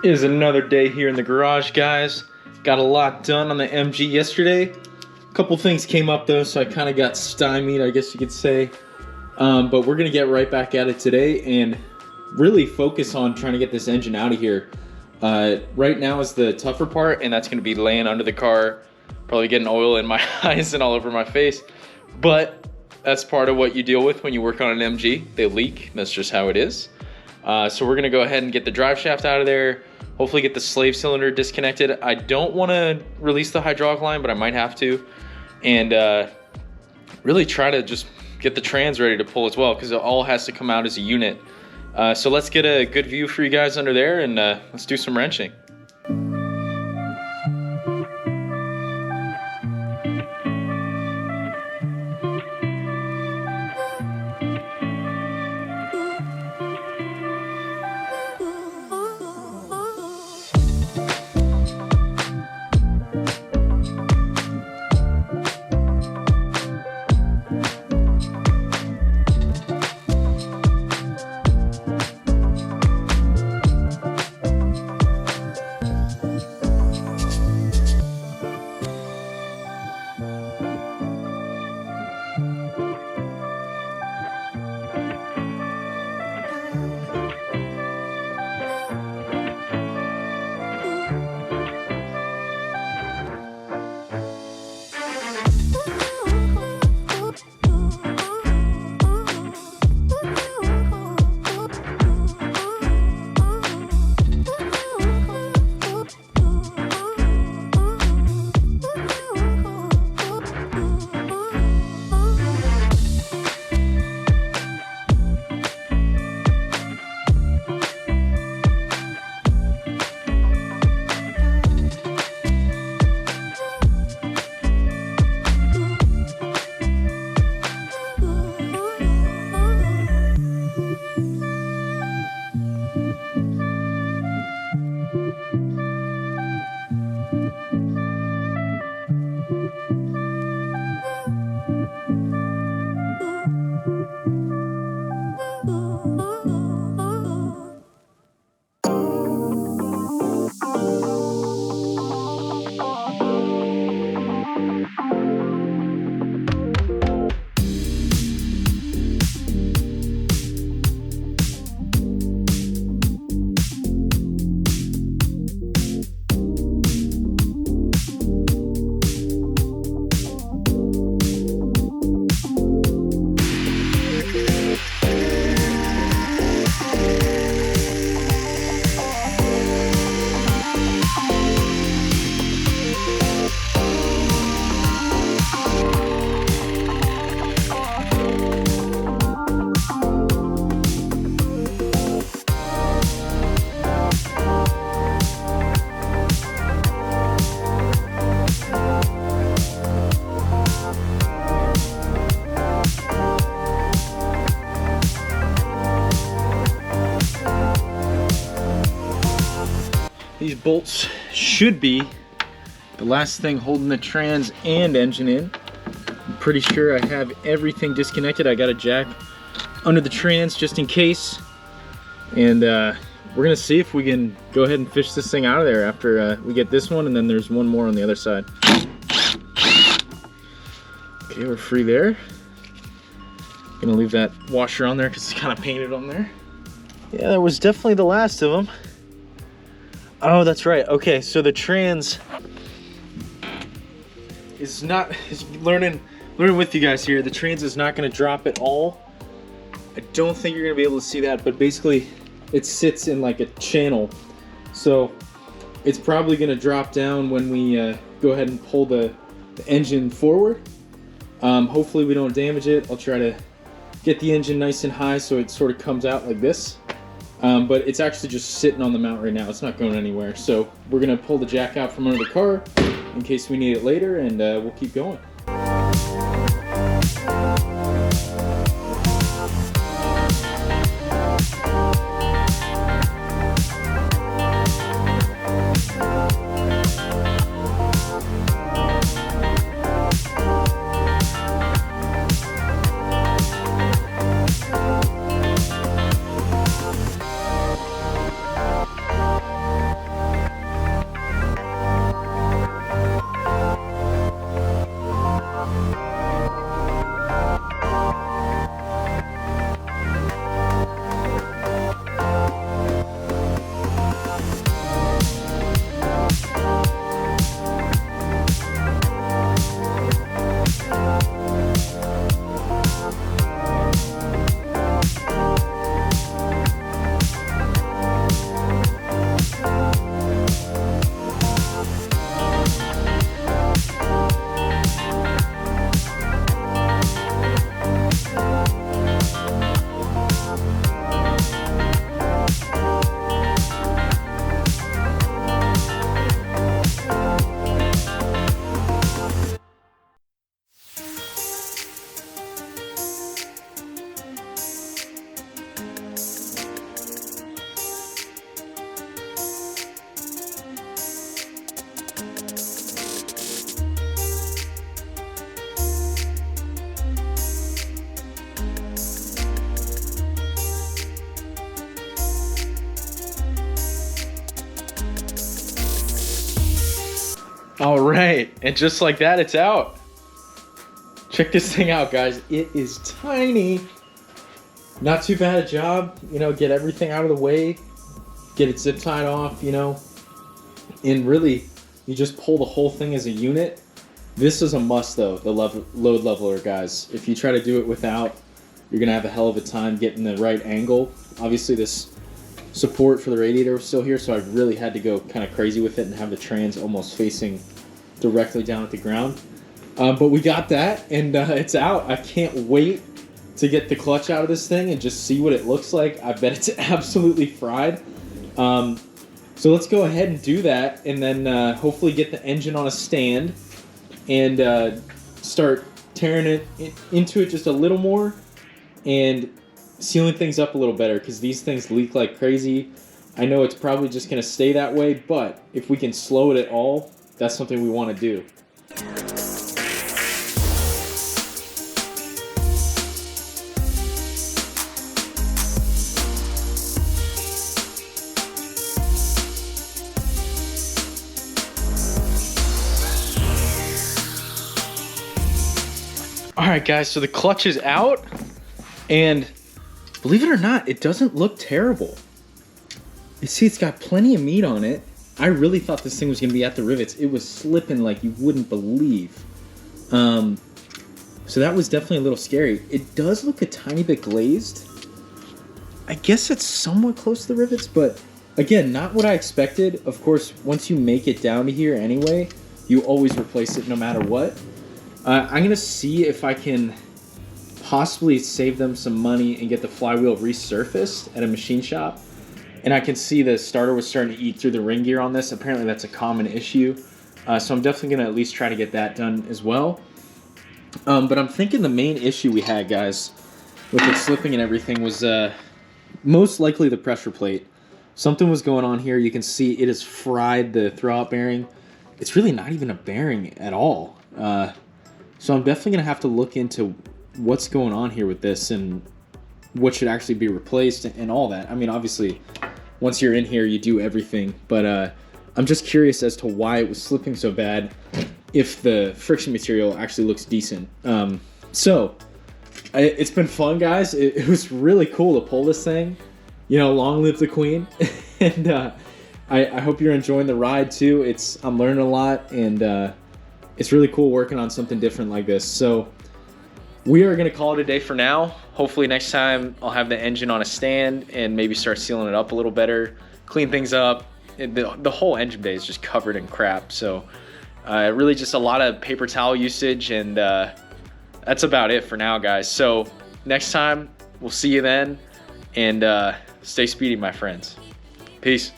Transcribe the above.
Is another day here in the garage, guys. Got a lot done on the MG yesterday. A couple things came up though, so I kind of got stymied, I guess you could say. But we're gonna get right back at it today and really focus on trying to get this engine out of here. Right now is the tougher part, and that's gonna be laying under the car, probably getting oil in my eyes and all over my face. But that's part of what you deal with when you work on an MG. They leak, that's just how it is. So we're gonna go ahead and get the drive shaft out of there, hopefully get the slave cylinder disconnected. I don't wanna release the hydraulic line, but I might have to. And really try to just get the trans ready to pull as well, because it all has to come out as a unit. So let's get a good view for you guys under there, and let's do some wrenching. These bolts should be the last thing holding the trans and engine in. I'm pretty sure I have everything disconnected. I got a jack under the trans just in case. And we're gonna see if we can go ahead and fish this thing out of there after we get this one, and then there's one more on the other side. Okay, we're free there. Gonna leave that washer on there because it's kind of painted on there. Yeah, that was definitely the last of them. Oh, that's right. Okay, so the trans is not, learning with you guys here. The trans is not going to drop at all. I don't think you're going to be able to see that, but basically it sits in like a channel. So it's probably going to drop down when we go ahead and pull the engine forward. Hopefully we don't damage it. I'll try to get the engine nice and high so it sort of comes out like this. But it's actually just sitting on the mount right now. It's not going anywhere. So we're gonna pull the jack out from under the car in case we need it later, and we'll keep going. All right, and just like that, it's out. Check this thing out, guys. It is tiny. Not too bad a job, you know, get everything out of the way, get it zip tied off, you know, and really, you just pull the whole thing as a unit. This is a must, though, the load leveler, guys. If you try to do it without, you're going to have a hell of a time getting the right angle. Obviously, this support for the radiator was still here, so I really had to go kind of crazy with it and have the trans almost facing directly down at the ground. But we got that, and it's out. I can't wait to get the clutch out of this thing and just see what it looks like. I bet it's absolutely fried. So let's go ahead and do that, and then hopefully get the engine on a stand and start tearing it into it just a little more and sealing things up a little better, because these things leak like crazy. I know it's probably just going to stay that way, but if we can slow it at all, that's something we want to do. Alright guys, so the clutch is out, and believe it or not, it doesn't look terrible. You see, it's got plenty of meat on it. I really thought this thing was going to be at the rivets. It was slipping like you wouldn't believe. So that was definitely a little scary. It does look a tiny bit glazed. I guess it's somewhat close to the rivets, but again, not what I expected. Of course, once you make it down to here anyway, you always replace it no matter what. I'm going to see if I can possibly save them some money and get the flywheel resurfaced at a machine shop. And I can see the starter was starting to eat through the ring gear on this. Apparently that's a common issue. So I'm definitely going to at least try to get that done as well. But I'm thinking the main issue we had, guys, with it slipping and everything was most likely the pressure plate. Something was going on here. You can see it has fried the throwout bearing. It's really not even a bearing at all. So I'm definitely going to have to look into what's going on here with this and what should actually be replaced and all that. I mean, obviously, once you're in here, you do everything. But I'm just curious as to why it was slipping so bad if the friction material actually looks decent. It's been fun, guys. It was really cool to pull this thing. You know, long live the queen. And I hope you're enjoying the ride, too. I'm learning a lot, and it's really cool working on something different like this. So we are going to call it a day for now. Hopefully next time I'll have the engine on a stand and maybe start sealing it up a little better, clean things up. The whole engine bay is just covered in crap. So really just a lot of paper towel usage, and that's about it for now, guys. So next time, we'll see you then, and stay speedy, my friends. Peace.